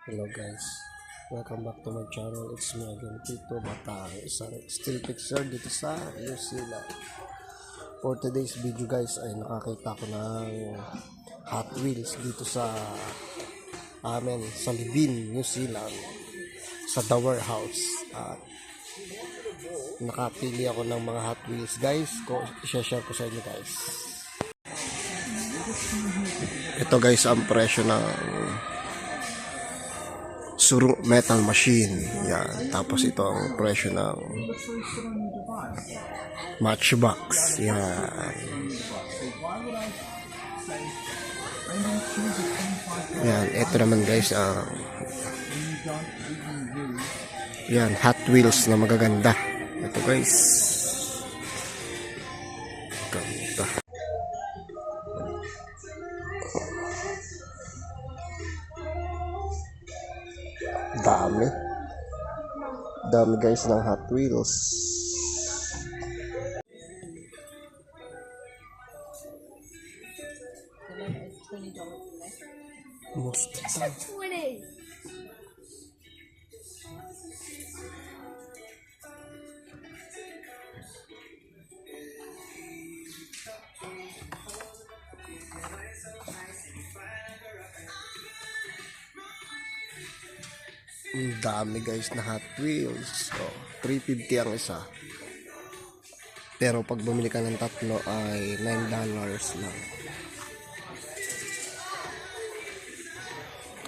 Hello guys, welcome back to my channel. It's me again, Tito Batang, isang still picture dito sa New Zealand. For today's video guys ay nakakita ko ng Hot Wheels dito sa amin sa Libin, New Zealand, sa The Warehouse. At nakapili ako ng mga Hot Wheels guys, i-share ko sa inyo guys. Ito guys ang presyo ng Suru Metal Machine. Yan. Tapos ito ang presyo ng Matchbox. Yan. Yan. Ito naman guys ang yan, Hot Wheels na magaganda. Ito guys. Ganda. Dami. Dami guys ng Hot Wheels. Mosquito. 20. Ang dami guys na Hot Wheels. So, 350 ang isa. Pero pag bumili ka ng tatlo ay $9 lang.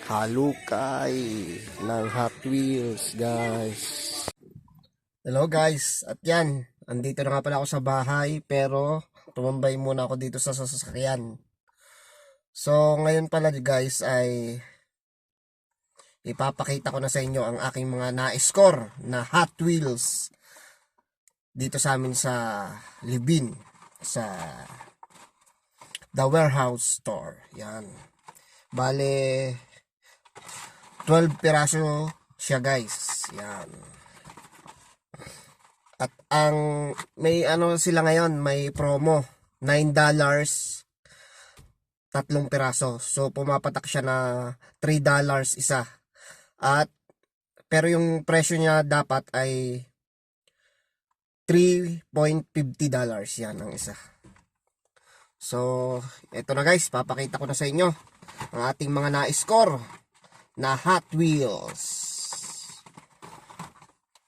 Halukay ng Hot Wheels guys. Hello guys. At yan. Andito na nga pala ako sa bahay. Pero tumambay muna ako dito sa sasakyan. So ngayon pala guys ay ipapakita ko na sa inyo ang aking mga na-score na Hot Wheels dito sa amin sa Libin, sa The Warehouse Store. Yan. Bale, 12 piraso siya guys. Yan. At ang may ano sila ngayon, may promo. $9, 3 piraso. So pumapatak siya na $3 isa. At pero yung presyo niya dapat ay $3.50 yan ang isa. So, ito na guys, papakita ko na sa inyo ang ating mga na-score na Hot Wheels.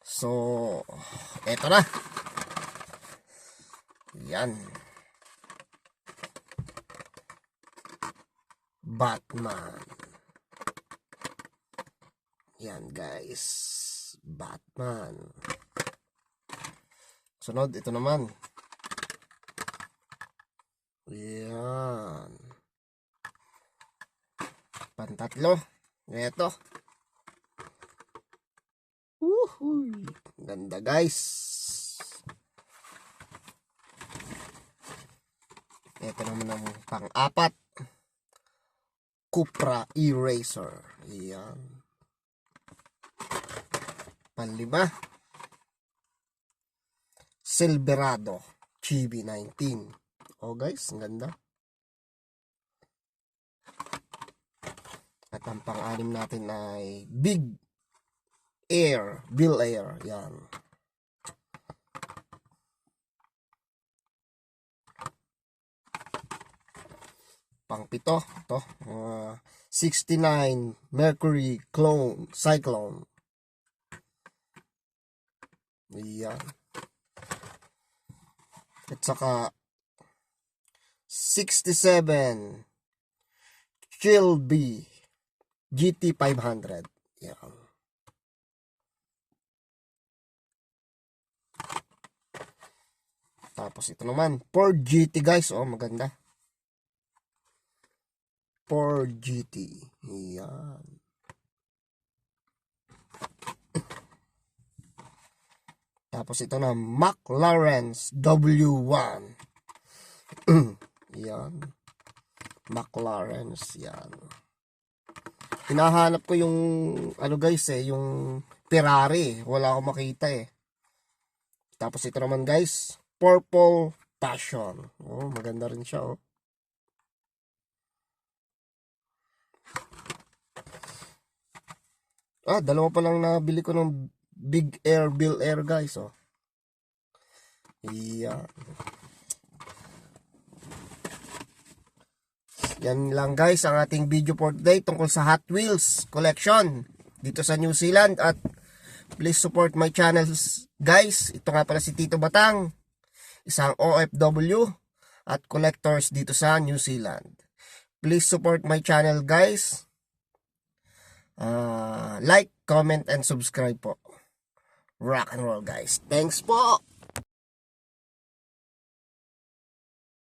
So, ito na. Yan. Batman. Yan guys. Batman. Sunod, ito naman. Yan. Pantatlo. Ito. Woohoo! Ganda guys. Ito naman ang pang-apat. Cupra Eraser. Yan. Panlima. Silverado GB19. Oh guys, ang ganda. At ang pang-anim natin ay Big Air, Bill Air. Yan. Pang-pito, ito. 69 Mercury Clone Cyclone. Yan. At saka 67 Chilby GT500. Yan. Tapos ito naman, Ford GT guys. Oh, maganda. Ford GT. Yan. Tapos ito na, McLaren's W1. Yan. McLaren's. Yan. Hinahanap ko yung, ano guys yung Ferrari. Wala akong makita Tapos ito naman guys, Purple Passion. Oh, maganda rin siya Dalawa pa lang nabili ko ng Big Air Bill Air guys, oh. Yan. Yan lang guys ang ating video for today tungkol sa Hot Wheels collection dito sa New Zealand, at please support my channels guys. Ito nga pala si Tito Batang, isang OFW at collectors dito sa New Zealand. Please support my channel guys. Like, comment, and subscribe po. Rock and roll guys. Thanks po.